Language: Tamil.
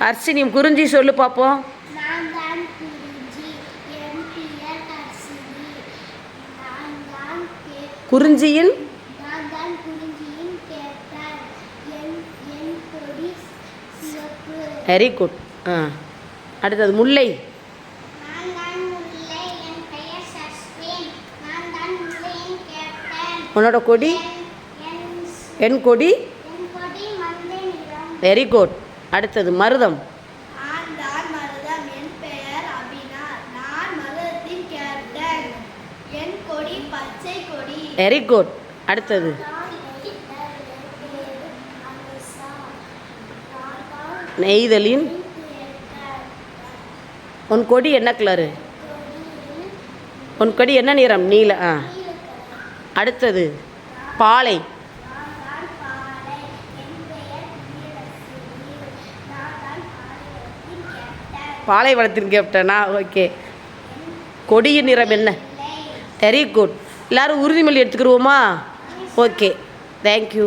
ஹர்ஷினி குறிஞ்சி சொல்லு பார்ப்போம். குறிஞ்சியின் வெரி குட். அடுத்தது முல்லை. உன்னோட கொடி? என் கொடி. Very good. அடுத்தது மருதம். Very good. அடுத்தது நெய்தலின். உன் கொடி என்ன கலரு? உன் கொடி என்ன நிறம்? நீல. அடுத்தது பாலை. பாலைவனத்தின் கேப்டனா? ஓகே. கொடியின் நிறம் என்ன? Very good. எல்லோரும் உறுதிமொழி எடுத்துக்கிடுவோமா? Okay, thank you.